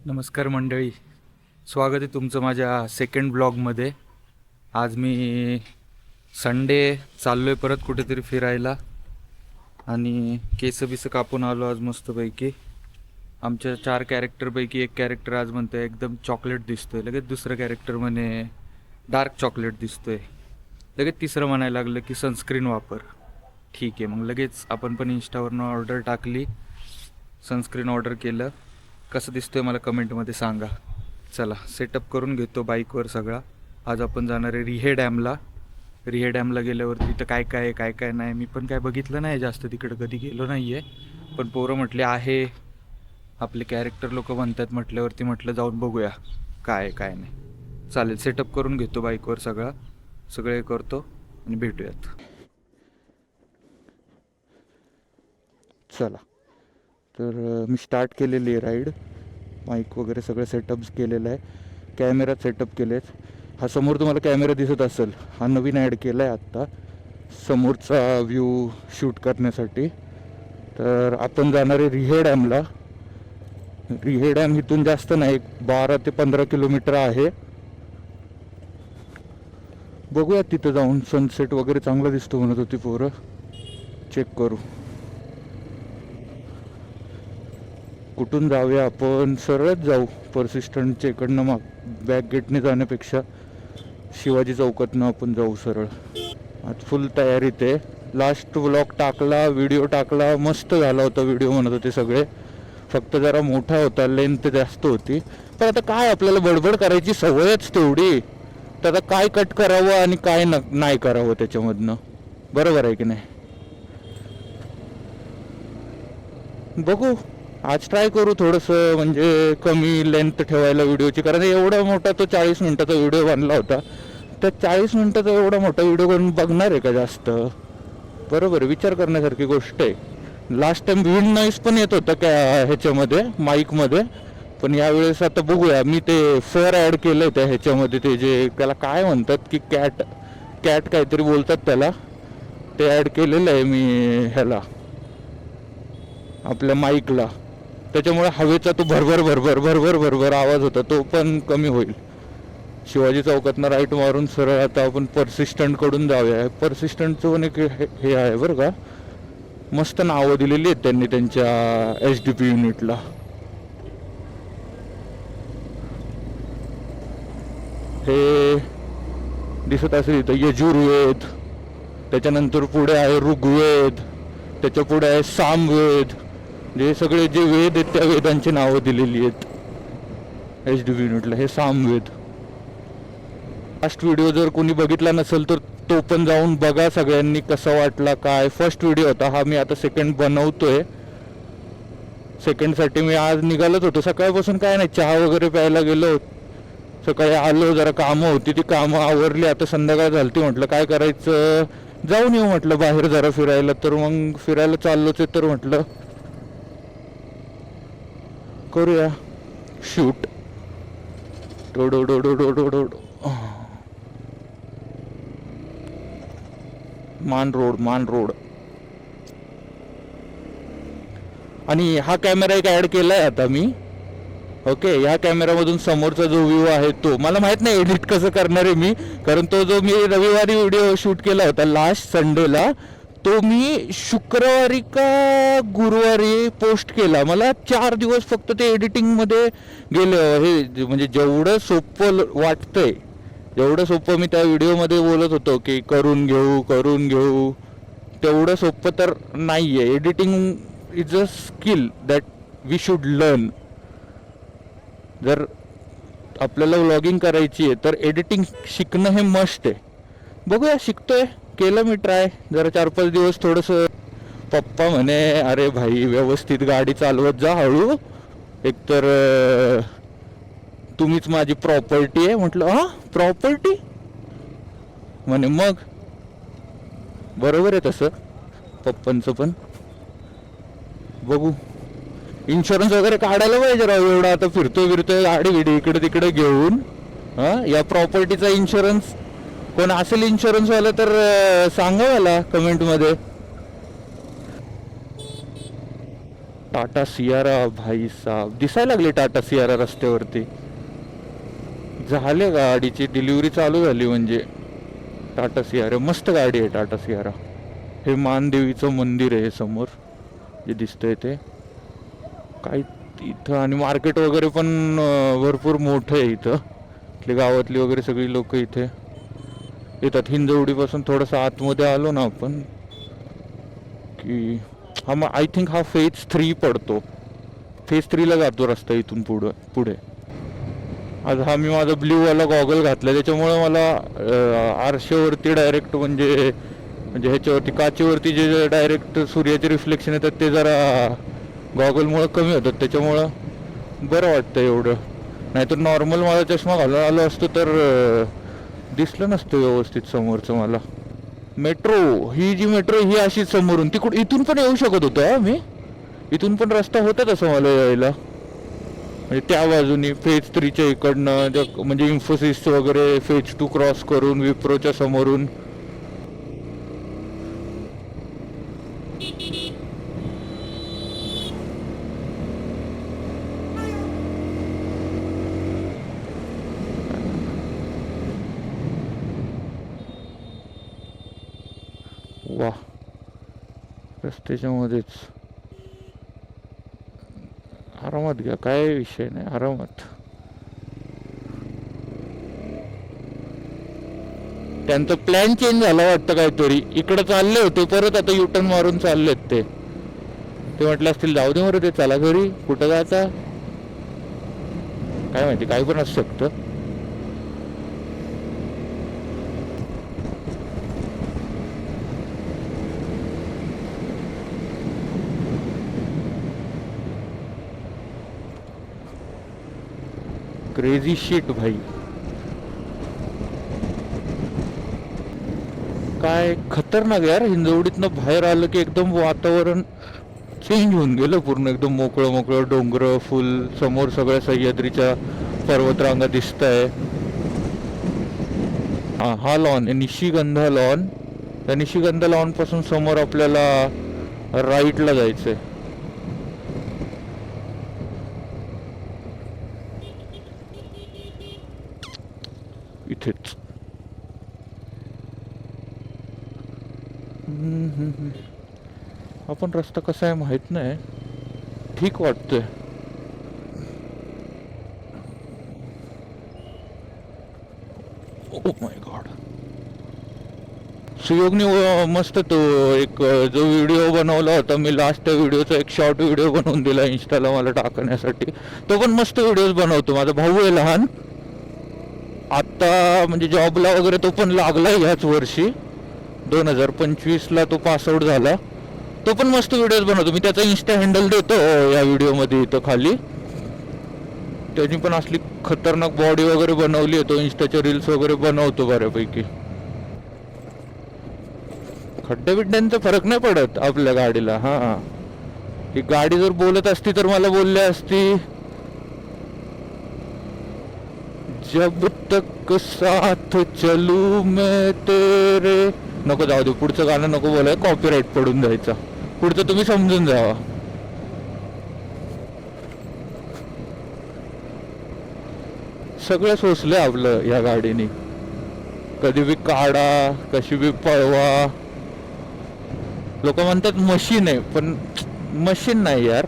नमस्कार मंडळी, स्वागत आहे तुमचं माझ्या सेकंड ब्लॉगमध्ये. आज मी संडे चाललो आहे परत कुठेतरी फिरायला आणि केस बिस कापून आलो आज मस्तपैकी. आमच्या 4 कॅरेक्टरपैकी एक कॅरेक्टर आज म्हणतोय एकदम चॉकलेट दिसतोय, लगेच दुसरं कॅरेक्टर म्हणे डार्क चॉकलेट दिसतोय, लगेच तिसरं म्हणायला लागलं की सनस्क्रीन वापर. ठीक आहे, मग लगेच आपण पण इंस्टावरनं ऑर्डर टाकली, सनस्क्रीन ऑर्डर केलं. कसं दिसतोय मला कमेंटमध्ये सांगा. चला सेटअप करून घेतो बाईकवर सगळा. आज आपण जाणार आहे रिहे डॅमला. रिहे डॅमला गेल्यावर तिथं काय काय आहे काय काय नाही मी पण काय बघितलं नाही जास्त, तिकडं कधी गेलो नाही आहे. पण पोरं म्हटले आहे, आपले कॅरेक्टर लोक म्हणतात म्हटल्यावरती म्हटलं जाऊन बघूया काय आहे काय नाही. चालेल, सेटअप करून घेतो बाईकवर सगळे करतो आणि भेटूयात. चला, तर मी स्टार्ट केलेली आहे राईड. माईक वगैरे सगळं सेटअप्स केलेलं आहे, कॅमेरा सेटअप केलेत. हा समोर तुम्हाला कॅमेरा दिसत असेल, हा नवीन ॲड केला आहे आत्ता समोरचा व्ह्यू शूट करण्यासाठी. तर आपण जाणार आहे रिहे डॅमला. रिहे डॅम इथून जास्त नाही, 12 ते 15 किलोमीटर आहे. बघूया तिथं जाऊन, सनसेट वगैरे चांगला दिसतो म्हणत होती पोरं. चेक करू कुठून जाऊया. आपण सरळच जाऊ पर्सिस्टंटच्या इकडनं, मग बॅक गेटने जाण्यापेक्षा शिवाजी चौकातनं आपण जाऊ सरळ. आज फुल तयारीत आहे. लास्ट व्लॉग टाकला, व्हिडिओ टाकला, मस्त झाला होता व्हिडिओ म्हणत होते सगळे. फक्त जरा मोठा होता, लेंथ जास्त होती. पण आता काय, आपल्याला बडबड करायची सवयच तेवढी, तर आता काय कट करावं आणि काय नाही करावं त्याच्यामधनं, बरोबर आहे की नाही. बघू, आज ट्राय करू थोडंसं, म्हणजे कमी लेंथ ठेवायला व्हिडिओची. कारण एवढा मोठा तो 40 मिनिटाचा व्हिडिओ बनला होता, तर 40 मिनिटाचा एवढा मोठा व्हिडिओ करून बघणार आहे का जास्त. बरोबर, विचार करण्यासारखी गोष्ट आहे. लास्ट टाइम विंड नॉईस पण येत होतं ह्याच्यामध्ये माईकमध्ये, पण यावेळेस आता बघूया. मी ते फर ॲड केलं आहे त्या ह्याच्यामध्ये, ते जे त्याला काय म्हणतात की कॅट काहीतरी बोलतात त्याला, ते ॲड केलेलं आहे मी ह्याला आपल्या माईकला. त्याच्यामुळे हवेचा तो भरभर भरभर भरभर भरभर आवाज होता, तो पण कमी होईल. शिवाजी चौकातनं राईट मारून सरळ आता आपण पर्सिस्टंटकडून जाऊया. पर्सिस्टंटचं पण एक हे आहे बरं का, मस्त नावं दिलेली आहेत त्यांनी त्यांच्या SDP युनिटला. हे दिसत असेल इथं यजुर्वेद, त्याच्यानंतर पुढे आहे ऋग्वेद, त्याच्या पुढे आहे सामवेद. जे सगळे जे वेद आहेत त्या वेदांची नावं दिलेली आहेत SDP युनिटला. हे सामवेद. लास्ट व्हिडिओ जर कोणी बघितला नसेल तर तो पण जाऊन बघा सगळ्यांनी, कसा वाटला काय. फर्स्ट व्हिडिओ होता हा, मी आता सेकंड बनवतोय. सेकंडसाठी मी आज निघालत होतो सकाळपासून, काय नाही चहा वगैरे प्यायला गेलो, सकाळी आलो, जरा कामं होती ती कामं आवरली. आता संध्याकाळ झाली, म्हटलं काय करायचं, जाऊन येऊ म्हटलं बाहेर जरा फिरायला. तर मग फिरायला चाललोच आहे, तर म्हटलं करूया शूट. डोडो डोडो डोडो डोडो मान रोड. आणि हा कॅमेरा एक ॲड केला आहे आता मी. ओके, ह्या कॅमेरामधून समोरचा जो व्ह्यू आहे तो मला माहीत नाही एडिट कसं करणार आहे मी, कारण तो जो मी रविवारी व्हिडिओ शूट केला होता लास्ट संडेला, तो मी शुक्रवारी का गुरुवारी पोस्ट केला. मला 4 दिवस फक्त ते एडिटिंगमध्ये गेले. हे म्हणजे जेवढं सोपं वाटतंय, जेवढं सोपं मी त्या व्हिडिओमध्ये बोलत होतो की करून घेऊ, तेवढं सोपं तर नाही आहे. Editing is a skill that we should learn. जर आपल्याला व्लॉगिंग करायची आहे तर एडिटिंग शिकणं हे मस्ट आहे. बघूया, शिकतोय, केलं मी ट्राय जरा 4-5 दिवस थोडंसं. पप्पा म्हणे अरे भाई व्यवस्थित गाडी चालवत जा, हळू, एकतर तुम्हीच माझी प्रॉपर्टी आहे. म्हटलं हां प्रॉपर्टी म्हणे, मग बरोबर आहे तसं पप्पांचं पण. बघू, इन्शुरन्स वगैरे काढायला पाहिजे राव, एवढा आता फिरतोय गाडी विडी इकडे तिकडे घेऊन. हां, या प्रॉपर्टीचा इन्शुरन्स कोण असेल इन्शुरन्सवाला तर सांगा मला कमेंटमध्ये. टाटा सियारा भाई साहब, दिसायला लागली टाटा सियारा रस्त्यावरती. झाले गाडीची डिलिव्हरी चालू झाली म्हणजे. टाटा सियारा मस्त गाडी आहे टाटा सियारा. हे मानदेवीचं मंदिर आहे समोर जे दिसतंय ते. काय इथं आणि मार्केट वगैरे पण भरपूर मोठं आहे इथं. इथली गावातली वगैरे सगळी लोक इथे येतात. हिंजवडीपासून थोडंसं आतमध्ये आलो ना आपण की हा मग आय थिंक हा फेज 3 पडतो. फेज 3ला जातो रस्ता इथून पुढे. आज हा मी माझा ब्ल्यूवाला गॉगल घातला त्याच्यामुळे मला आरशावरती डायरेक्ट म्हणजे ह्याच्यावरती काचेवरती जे डायरेक्ट सूर्याचे रिफ्लेक्शन येतात ते जरा गॉगलमुळं कमी होतात. त्याच्यामुळं बरं वाटतं एवढं. नाहीतर नॉर्मल माझा चष्मा घालून आलो असतो तर दिसलं नसतं व्यवस्थित समोरचं मला. मेट्रो ही जी मेट्रो ही अशी समोरून इथून पण येऊ शकत होतं. मी इथून पण रस्ता होता तसं मला यायला. म्हणजे त्या बाजूनी फेज 3च्या इकडनं म्हणजे इन्फोसिस वगैरे फेज 2 क्रॉस करून विप्रोच्या समोरून. वा रस्त्याच्या मध्येच आरामात घ्या, काय विषय नाही, आरामात. त्यांचा प्लॅन चेंज झाला वाटतं काहीतरी. इकडं चालले होते परत आता युटर्न मारून चाललेत ते म्हटलं असतील जाऊ दे मरे ते चला घरी. कुठं जायचा काय माहिती, काय पण असू शकतं. क्रेझी शिट भाई. काय खतरनाक यार. हिंजवडीतनं बाहेर आलं की एकदम वातावरण चेंज होऊन गेलं पूर्ण. एकदम मोकळं मोकळं, डोंगर फुल, समोर सगळ्या सह्याद्रीच्या पर्वतरांगा दिसत आहे. हा लॉन आहे निशिगंधा लॉन. त्या निशिगंधा लॉन पासून समोर आपल्याला राईटला जायचंय. इथेच. आपण रस्ता कसा आहे माहित नाही, ठीक वाटतोय. Oh my God. सुयोगने मस्त तो एक जो व्हिडिओ बनवला होता मी लास्ट, त्या व्हिडिओचा एक शॉर्ट व्हिडिओ बनवून दिला इंस्टाला मला टाकण्यासाठी. तो पण मस्त व्हिडिओज बनवतो. माझा भाऊ आहे लहान, आता म्हणजे जॉबला वगैरे तो पण लागला ह्याच वर्षी 2025ला तो पासआउट झाला. तो पण मस्त व्हिडिओज बनवतो. मी त्याचा इन्स्टा हँडल देतो या व्हिडिओमध्ये इथं खाली. त्याची पण असली खतरनाक बॉडी वगैरे बनवली आहे. तो इन्स्टाच्या रील्स वगैरे बनवतो बऱ्यापैकी. खड्ड्या बिड्ड्यांचा फरक नाही पडत आपल्या गाडीला. हा ही गाडी जर बोलत असती तर मला बोलली असती जब तक साथ चलू मैं तेरे. नको जाऊ दे, पुढचं गाणं नको बोलाय, कॉपीराईट पडून जायचा. पुढचं तुम्ही समजून जावा. सगळं सोसलंय आपलं या गाडीने. कधी बी काढा, कशी बी पळवा. लोक म्हणतात मशीन आहे, पण मशीन नाही यार.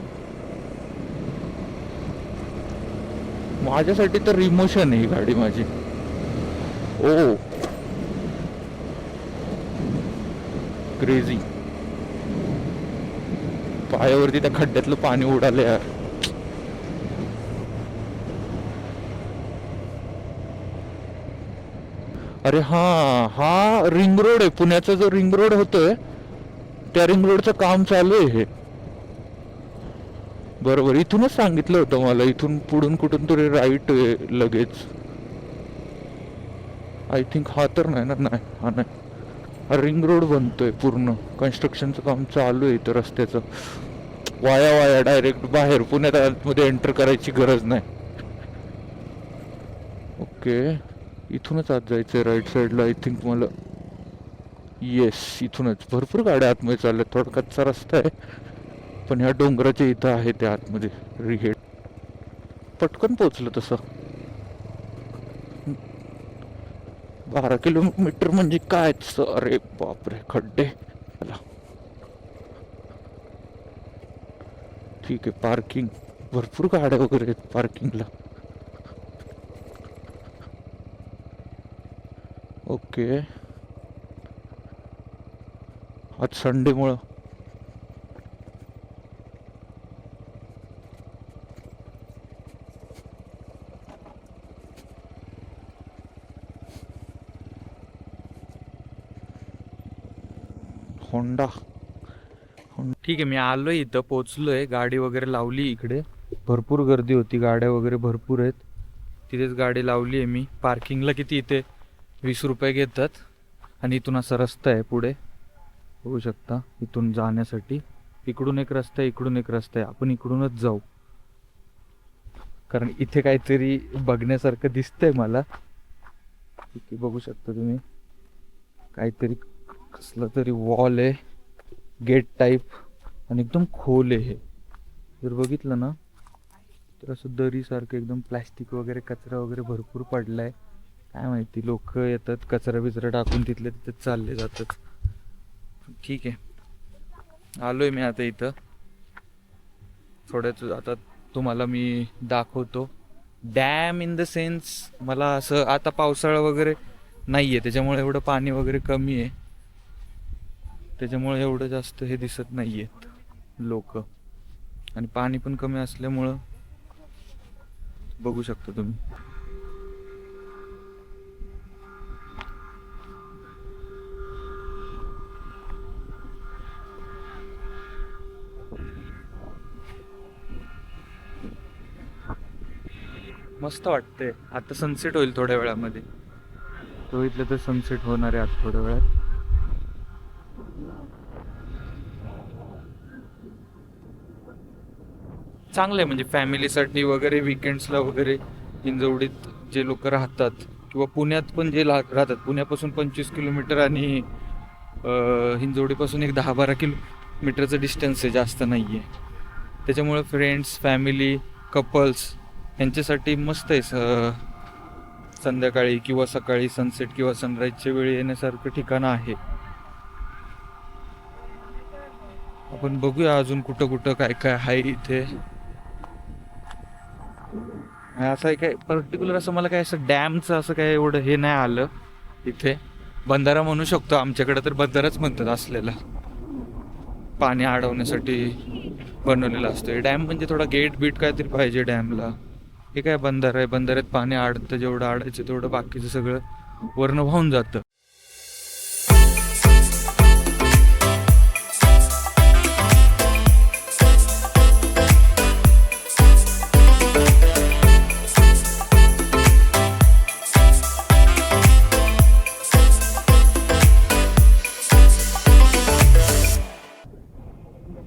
माझ्यासाठी तर इमोशन आहे ही गाडी माझी. ओ क्रेझी. पायावरती त्या खड्ड्यातलं पाणी उडालं यार. अरे हा रिंग रोड आहे. पुण्याचा जो रिंग रोड होतोय त्या रिंग रोडचं काम चालू आहे हे. बरोबर, इथूनच सांगितलं होतं मला. इथून पुढून कुठून तरी राईट लगेच. आय थिंक हा तर नाही ना. नाही हा नाही. हा रिंग रोड बनतोय पूर्ण. कन्स्ट्रक्शनचं काम चालू आहे इथं रस्त्याचं. वाया डायरेक्ट बाहेर पुण्यात आतमध्ये एंटर करायची गरज नाही. ओके, इथूनच आत जायचंय राईट साईडला आय थिंक मला. येस, इथूनच. भरपूर गाड्या आतमध्ये चालल्यात. थोडा कच्चा रस्ता आहे पण ह्या डोंगराच्या इथं आहे त्या आतमध्ये रिहेड. पटकन पोचलं तसं. 12 किलोमीटर म्हणजे काय तसं. अरे बापरे, खड्डे. चला. ठीक आहे, पार्किंग भरपूर गाड्या वगैरे आहेत पार्किंगला. ओके, आज संडेमुळं होंडा. ठीक आहे, मी आलोय इथं, पोचलोय. गाडी वगैरे लावली इकडे. भरपूर गर्दी होती, गाड्या वगैरे भरपूर आहेत. तिथेच गाडी लावली आहे मी. पार्किंगला किती इथे 20 रुपये घेतात. आणि इथून असा रस्ता आहे पुढे, होऊ शकता इथून जाण्यासाठी. इकडून एक रस्ता आहे, इकडून एक रस्ता आहे. आपण इकडूनच जाऊ, कारण इथे काहीतरी बघण्यासारखं दिसतंय मला. इथे बघू शकता तुम्ही, काहीतरी कसलं तरी वॉल आहे, गेट टाईप, आणि एकदम खोल आहे हे. जर बघितलं ना तर असं दरीसारखं एकदम. प्लॅस्टिक वगैरे, कचरा वगैरे भरपूर पडलाय. काय माहिती, लोक येतात कचरा बिचरा टाकून तिथले तिथे चालले जातात. ठीक आहे, आलोय मी आता इथं. थोड्याच आता तुम्हाला मी दाखवतो. डॅम इन द सेन्स, मला असं आता पावसाळा वगैरे नाहीये, त्याच्यामुळे एवढं पाणी वगैरे कमी आहे. त्याच्यामुळे एवढं जास्त हे दिसत नाहीयेत लोक. आणि पाणी पण कमी असल्यामुळं बघू शकता तुम्ही. मस्त वाटतंय. आता सनसेट होईल थोड्या वेळामध्ये. तो इथलं तर सनसेट होणार आहे आता थोड्या वेळात. चांगलं आहे म्हणजे फॅमिलीसाठी वगैरे, विकेंड्सला वगैरे. हिंजवडीत जे लोक राहतात किंवा पुण्यात पण जे राहतात, पुण्यापासून 25 किलोमीटर आणि हिंजवडीपासून एक 10-12 किलोमीटरचं डिस्टन्स आहे, जास्त नाही आहे. त्याच्यामुळे फ्रेंड्स, फॅमिली, कपल्स यांच्यासाठी मस्त आहे. संध्याकाळी किंवा सकाळी सनसेट किंवा सनराईजच्या वेळी येण्यासारखं ठिकाण आहे. आपण बघूया अजून कुठं कुठं काय काय आहे इथे. असं काय पर्टिक्युलर असं मला काय असं डॅमचं असं काय एवढं हे नाही आलं इथे. बंधारा म्हणू शकतो, आमच्याकडे तर बंधाराच म्हणतात असलेला. पाणी अडवण्यासाठी बनवलेला असतो डॅम. म्हणजे थोडा गेट बीट काहीतरी पाहिजे डॅमला. हे काय बंधारा आहे, बंधाऱ्यात पाणी अडतं, जेवढं अडायचं तेवढं बाकीचं सगळं वरनं वाहून जातं.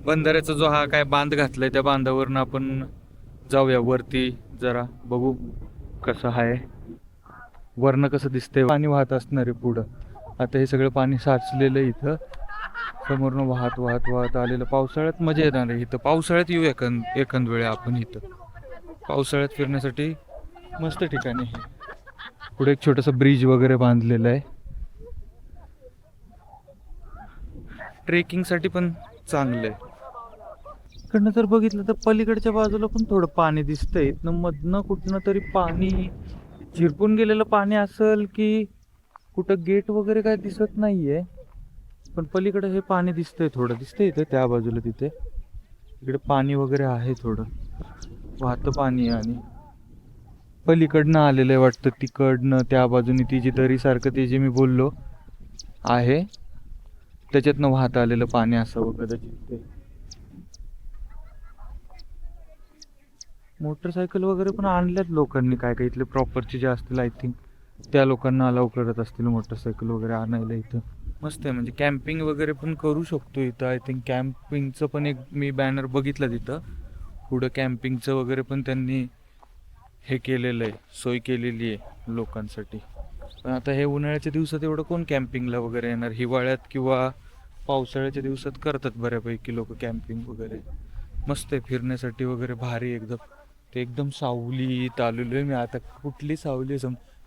बंधाऱ्याचा जो हा काय बांध घातलाय, त्या बांधावरनं आपण जाऊया वरती जरा, बघू कसं आहे वरनं, कसं दिसतंय. पाणी वाहत असणार आहे पुढं. आता हे सगळं पाणी साचलेलं आहे इथं, समोरनं वाहत वाहत वाहत आलेलं. पावसाळ्यात मजा येणार आहे इथं. पावसाळ्यात येऊ एखाद वेळा आपण इथं. पावसाळ्यात फिरण्यासाठी मस्त ठिकाण आहे. पुढे एक छोटंसं ब्रिज वगैरे बांधलेलं आहे, ट्रेकिंगसाठी पण चांगलं आहे. इकडनं जर बघितलं तर पलीकडच्या बाजूला पण थोडं पाणी दिसतंय. इथनं मधनं कुठनं तरी पाणी झिरपून गेलेलं पाणी असेल की कुठं गेट वगैरे काय दिसत नाहीये. पण पलीकडे हे पाणी दिसतंय, थोडं दिसतंय इथे त्या बाजूला. तिथे इकडे पाणी वगैरे आहे, थोडं वाहतं पाणी. आणि पलीकडनं आलेलं आहे वाटतं, तिकडनं त्या बाजूने ती जी दरीसारखं ते जे मी बोललो आहे त्याच्यातनं वाहत आलेलं पाणी असावं कदाचित ते. मोटरसायकल वगैरे पण आणल्यात लोकांनी, काय काय इथले प्रॉपरचे जे असतील आय थिंक त्या लोकांना अलाउ करत असतील मोटरसायकल वगैरे आणायला इथं. मस्त आहे म्हणजे कॅम्पिंग वगैरे पण करू शकतो इथं. आय थिंक कॅम्पिंगचं पण एक मी बॅनर बघितलं तिथं पुढं. कॅम्पिंगचं वगैरे पण त्यांनी हे केलेलं आहे, सोय केलेली आहे लोकांसाठी. पण आता हे उन्हाळ्याच्या दिवसात एवढं कोण कॅम्पिंगला वगैरे येणार. हिवाळ्यात किंवा पावसाळ्याच्या दिवसात करतात बऱ्यापैकी लोक कॅम्पिंग वगैरे. मस्त आहे फिरण्यासाठी वगैरे, भारी एकदम. ते एकदम सावलीत आलेलो आहे मी आता. कुठली सावली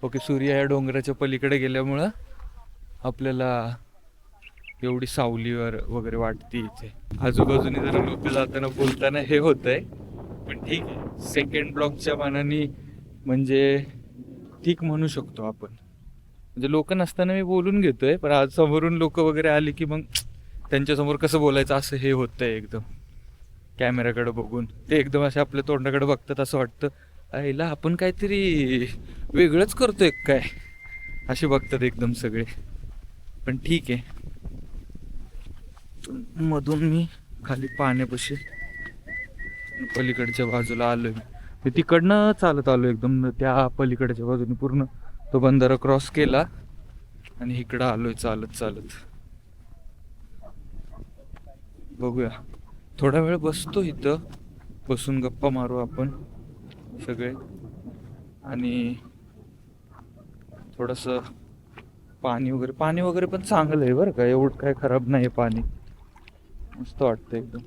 ओके, सूर्य या डोंगराच्या पलीकडे गेल्यामुळं आपल्याला एवढी सावलीवर वगैरे वाटते इथे. आजूबाजूने जरा लोक जाताना बोलताना हे होत आहे, पण ठीक आहे. सेकंड ब्लॉकच्या मानाने म्हणजे ठीक म्हणू शकतो आपण. म्हणजे लोक नसताना मी बोलून घेतोय, पण आज समोरून लोक वगैरे आली की मग त्यांच्यासमोर कसं बोलायचं असं हे होतंय एकदम. कॅमेराकडे बघून ते एकदम असे आपल्या तोंडाकडे बघतात, असं वाटतं आईला आपण काहीतरी वेगळंच करतोय काय, असे बघतात एकदम सगळे. पण ठीक आहे. मधून मी खाली पाण्यापाशी पलीकडच्या बाजूला आलोय. मी तिकडनं चालत आलो एकदम त्या पलीकडच्या बाजूने, पूर्ण तो बंधारा क्रॉस केला आणि इकडं आलोय चालत चालत. बघूया, थोडा वेळ बसतो इथं, बसून गप्पा मारू आपण सगळे. आणि थोडंसं पाणी वगैरे पण चांगलं आहे बरं का, एवढं काय खराब नाही पाणी, मस्त वाटतं एकदम.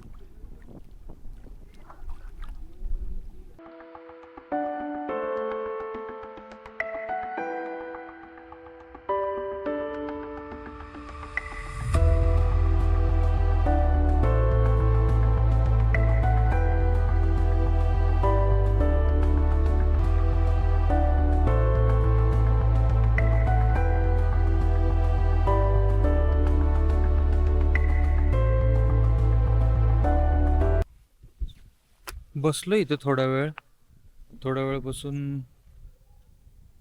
बसलो इथे थोडा वेळ बसून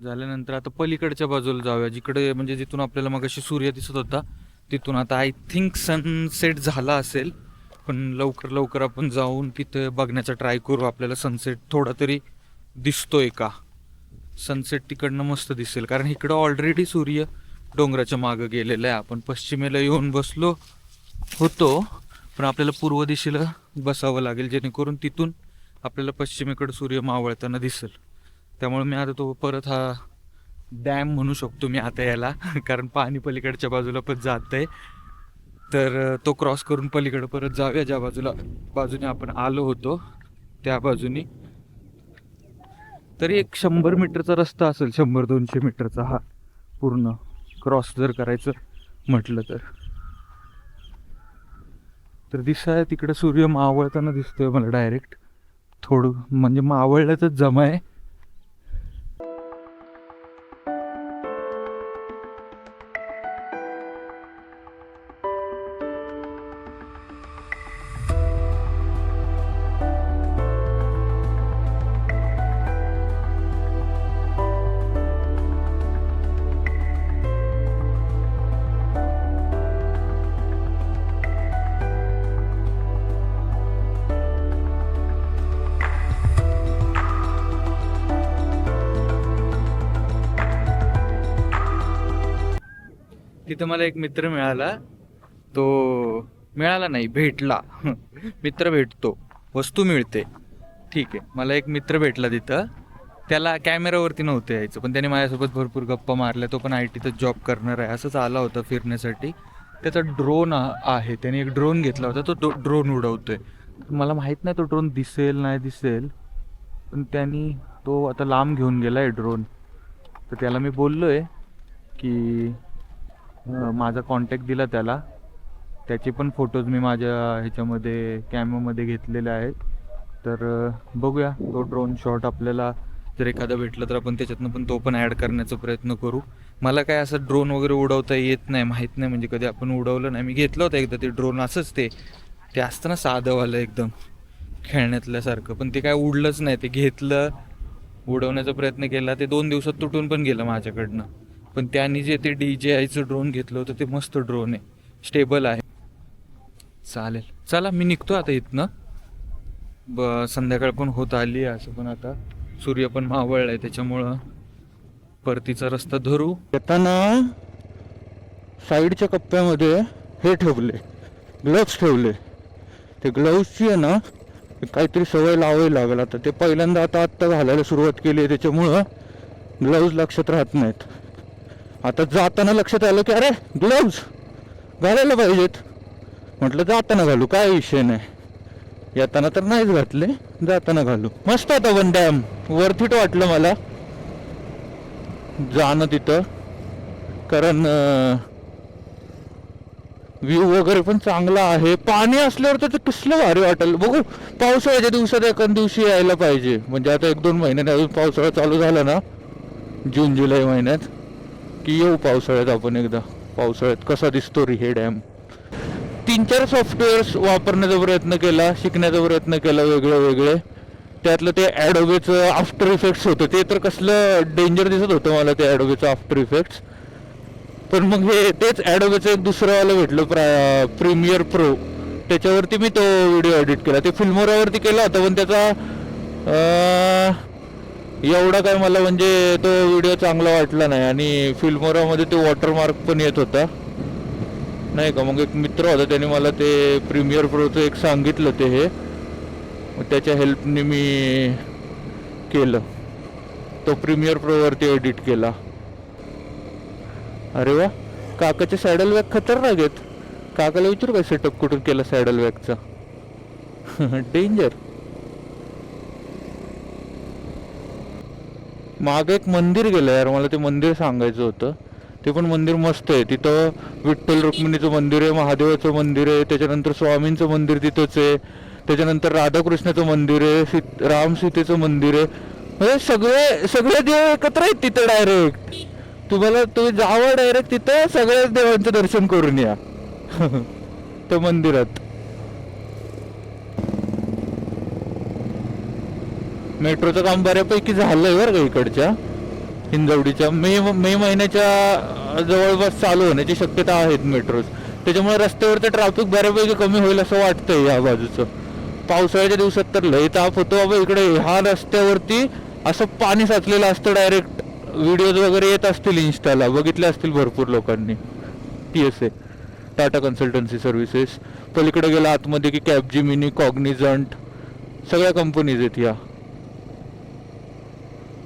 झाल्यानंतर आता पलीकडच्या बाजूला जाऊया, जिकडे म्हणजे जिथून आपल्याला मगाशी सूर्य दिसत होता तिथून. आता आय थिंक सनसेट झाला असेल, पण लवकर आपण जाऊन तिथे बघण्याचा ट्राय करू. आपल्याला सनसेट थोडा तरी दिसतोय का, सनसेट तिकडनं मस्त दिसेल, कारण इकडं ऑलरेडी सूर्य डोंगराच्या मागं गेलेला आहे. आपण पश्चिमेला येऊन बसलो होतो, पण आपल्याला पूर्व दिशेला बसावं लागेल, जेणेकरून तिथून आपल्याला पश्चिमेकडे सूर्य मावळताना दिसेल. त्यामुळे मी आता तो परत हा डॅम म्हणू शकतो मी आता याला, कारण पाणी पलीकडच्या बाजूला पण जात आहे. तर तो क्रॉस करून पलीकडे परत जाऊया, ज्या बाजूने आपण आलो होतो त्या बाजूनी. तरी एक 100 मीटरचा रस्ता असेल, 100-200 मीटरचा हा पूर्ण क्रॉस जर करायचं म्हटलं तर दिसाय तिकडे सूर्य मावळताना दिसतोय मला डायरेक्ट. थोडं म्हणजे मावळल्यातच जमा आहे. तिथं मला एक मित्र मिळाला, तो मिळाला नाही, भेटला. मित्र भेटतो, वस्तू मिळते, ठीक आहे. मला एक मित्र भेटला तिथं, त्याला कॅमेरावरती नव्हतं यायचं, पण त्याने माझ्यासोबत भरपूर गप्पा मारल्या. तो पण IT-तच जॉब करणार आहे. असंच आला होता फिरण्यासाठी. त्याचा ड्रोन आहे, त्याने एक ड्रोन घेतला होता, तो ड्रोन उडवतोय. मला माहीत नाही तो ड्रोन दिसेल नाही दिसेल, पण त्यांनी तो आता लांब घेऊन गेला आहे ड्रोन. तर त्याला मी बोललो आहे की माझा कॉन्टॅक्ट दिला त्याला, त्याचे पण फोटोज मी माझ्या ह्याच्यामध्ये कॅमेरामध्ये घेतलेले आहेत. तर बघूया, तो ड्रोन शॉट आपल्याला जर एखादा भेटलं तर आपण त्याच्यातनं पण तो पण ॲड करण्याचा प्रयत्न करू. मला काय असं ड्रोन वगैरे उडवता येत नाही, माहीत नाही, म्हणजे कधी आपण उडवलं नाही. मी घेतलं होतं एकदा ते ड्रोन, असंच ते असतं ना साधंवालं एकदम खेळण्यातल्यासारखं, पण ते काय उडलंच नाही. ते घेतलं, उडवण्याचा प्रयत्न केला, ते 2 दिवसात तुटून पण गेलं माझ्याकडनं. पण त्यांनी जे ते DJIचं ड्रोन घेतलं होतं ते मस्त ड्रोन आहे, स्टेबल आहे. चालेल, चला मी निघतो आता इथनं. संध्याकाळ पण होत आली आहे, असं पण आता सूर्य पण मावळला आहे, त्याच्यामुळं परतीचा रस्ता धरू. येताना साईडच्या कप्प्यामध्ये हे ठेवले, ग्लव्स ठेवले. ते ग्लव्सची आहे ना काहीतरी सवय लावावी लागेल आता. ते पहिल्यांदा आत्ता घालायला सुरुवात केली आहे, त्याच्यामुळं ग्लव्स लक्षात राहत नाहीत. आता जाताना लक्षात आलं की अरे ग्लव्स घालायला पाहिजेत. म्हटलं जाताना घालू, काय विषय नाही. येताना तर नाहीच घातले, जाताना घालू. मस्त होता पण डॅम, वर्थ इट वाटलं मला जाणं तिथं, कारण व्ह्यू वगैरे पण चांगला आहे. पाणी असल्यावर तर ते कसलं भारी वाटेल. बघू पावसाळ्याच्या दिवसात एखाद दिवशी यायला पाहिजे. म्हणजे आता 1-2 महिन्याने अजून पावसाळा चालू झाला ना, जून जुलै महिन्यात, की येऊ पावसाळ्यात आपण एकदा. पावसाळ्यात कसा दिसतो रे हे डॅम. 3-4 सॉफ्टवेअर्स वापरण्याचा प्रयत्न केला, शिकण्याचा प्रयत्न केला वेगळे वेगळे. त्यातलं ते ॲडोबेचं आफ्टर इफेक्ट्स होतं, ते तर कसलं डेंजर दिसत होतं मला ते ॲडोबेचं आफ्टर इफेक्ट्स. पण मग हे तेच ॲडोबेचं एक दुसरंवालं भेटलं प्रीमियर प्रो, त्याच्यावरती मी तो व्हिडिओ एडिट केला. ते फिल्मोरावरती केला होता, पण त्याचा एवढा काय मला म्हणजे तो व्हिडिओ चांगला वाटला नाही. आणि फिल्मोरामध्ये ते वॉटरमार्क पण येत होता नाही का. मग एक मित्र होता, त्याने मला ते प्रीमियर प्रोचं एक सांगितलं ते हे, त्याच्या हेल्पने मी केलं, तो प्रीमियर प्रोवरती एडिट केला. अरे वा, काकाचे सॅडल बॅग खतरनाक आहेत. काकाला विचारू काय सेटअप कुठून केला सॅडल बॅगचा. डेंजर. मागे एक मंदिर गेलं यार, मला ते मंदिर सांगायचं होतं. ते पण मंदिर मस्त आहे. तिथं विठ्ठल रुक्मिणीचं मंदिर आहे, महादेवाचं मंदिर आहे, त्याच्यानंतर स्वामींचं मंदिर तिथंच आहे, त्याच्यानंतर राधाकृष्णाचं मंदिर आहे, राम सीतेचं मंदिर आहे. म्हणजे सगळे देव एकत्र आहेत तिथं डायरेक्ट. तुम्ही जावं डायरेक्ट तिथं, सगळ्याच देवांचं दर्शन करून या त्या मंदिरात. मेट्रोचं काम बऱ्यापैकी झालंय बरं का इकडच्या हिंजवडीच्या. मे महिन्याच्या जवळपास चालू होण्याची शक्यता आहेत मेट्रोज. त्याच्यामुळे रस्त्यावरचं ट्रॅफिक बऱ्यापैकी कमी होईल असं वाटतंय या बाजूचं. पावसाळ्याच्या दिवसात तर लय ताप होतो बाबा इकडे. ह्या रस्त्यावरती असं पाणी साचलेलं असतं डायरेक्ट. व्हिडिओज वगैरे येत असतील इन्स्टाला, बघितले असतील भरपूर लोकांनी. TSA, Tata consultancy services. पलीकडे गेला आतमध्ये की कॅपजिमिनी, कॉग्निझंट, सगळ्या कंपनीज आहेत या.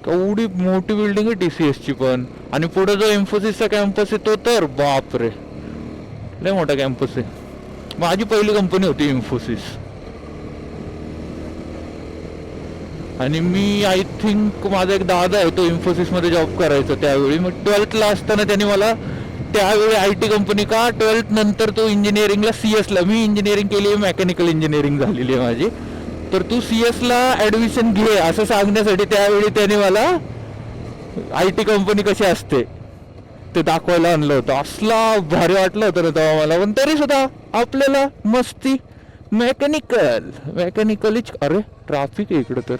एवढी मोठी बिल्डिंग आहे TCSची पण. आणि पुढे जो इन्फोसिसचा कॅम्पस आहे तो तर बापरे, लय मोठा कॅम्पस आहे. माझी पहिली कंपनी होती इन्फोसिस. आणि मी आय थिंक माझा एक दादा आहे, तो इन्फोसिसमध्ये जॉब करायचा त्यावेळी. मग 12th असताना त्यांनी मला, त्यावेळी IT कंपनी का, 12th नंतर तो इंजिनिअरिंगला CS ला, मी इंजिनिअरिंग केली आहे, मेकॅनिकल इंजिनिअरिंग झालेली आहे माझी, तर तू CS ला ॲडमिशन घे असं सांगण्यासाठी त्यावेळी त्याने मला IT कंपनी कशी असते ते दाखवायला आणलं होतं. असला भारी वाटलं होतं ना तेव्हा मला. पण तरी सुद्धा आपल्याला मस्ती मेकॅनिकलच. अरे ट्रॅफिक आहे इकडं तर.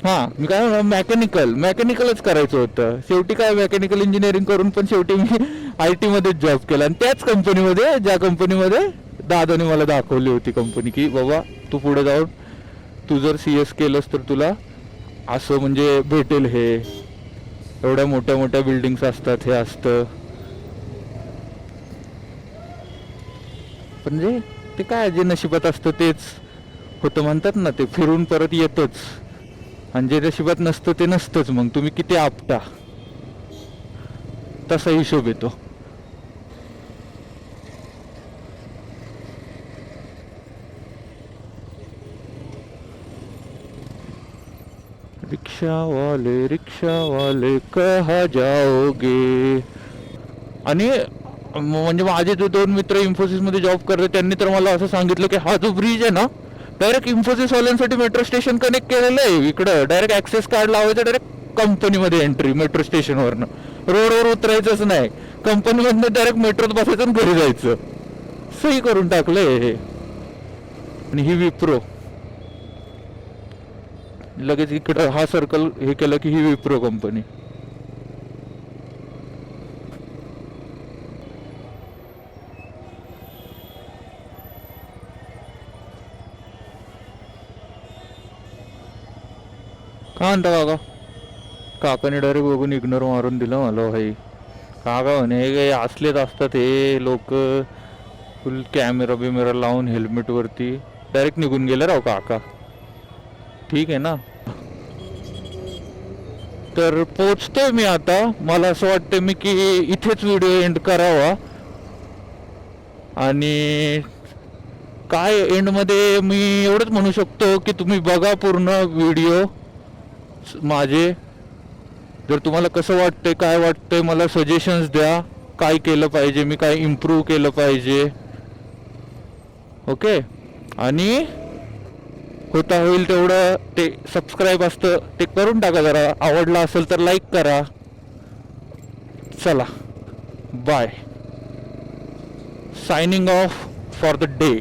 हां, मी काय म्हणा, मेकॅनिकलच करायचं होतं. शेवटी काय मेकॅनिकल इंजिनिअरिंग करून पण शेवटी मी IT मध्येच जॉब केला. आणि त्याच कंपनीमध्ये, ज्या कंपनीमध्ये दादाने मला दाखवली होती कंपनी, की बाबा तू पुढे जाऊन तू जर CS केलंस तर तुला असं म्हणजे भेटेल, हे एवढ्या मोठ्या मोठ्या बिल्डिंग्स असतात, हे असतं. म्हणजे ते काय, जे नशिबात असतं तेच होतं म्हणतात ना, ते फिरून परत येतच. आणि जे नशिबात नसतं ते नसतंच. मग तुम्ही किती आपटा, तसा हिशोब येतो. रिक्षा वाले कहा जाओगे. आणि म्हणजे माझे जो 2 मित्र इन्फोसिसमध्ये जॉब करते, त्यांनी तर मला असं सांगितलं की हा जो ब्रिज आहे ना, डायरेक्ट इन्फोसिस वाल्यांसाठी मेट्रो स्टेशन कनेक्ट केलेलं आहे. इकडं डायरेक्ट ॲक्सेस कार्ड लावायचं, डायरेक्ट कंपनीमध्ये एंट्री, मेट्रो स्टेशनवरनं. रोडवर उतरायचंच नाही, कंपनीमधनं डायरेक्ट मेट्रोत बसायचं आणि घरी जायचं. सही करून टाकलंय हे. आणि ही विप्रो, लगेच इकडं हा सर्कल हे केलं की ही विप्रो कंपनी. का म्हणता काका? काकाने डायरेक्ट बघून इग्नोर मारून दिलं मला. भाई काका म्हणे हे काही असलेच असतात हे लोक, फुल कॅमेरा बिमेरा लावून हेल्मेटवरती डायरेक्ट निघून गेले राव काका. ठीक आहे ना. तर पोचतोय मी आता. मला असं वाटतं मी की इथेच व्हिडिओ एंड करावा. आणि काय एंडमध्ये मी एवढंच म्हणू शकतो की तुम्ही बघा पूर्ण व्हिडिओ माझे. जर तुम्हाला कसं वाटतंय काय वाटतंय मला सजेशन्स द्या, काय केलं पाहिजे, मी काय इम्प्रूव्ह केलं पाहिजे. ओके. आणि होता होईल तेवढं ते सबस्क्राईब असतं ते करून टाका, जरा आवडला असेल तर लाईक करा. चला bye, signing off for the day.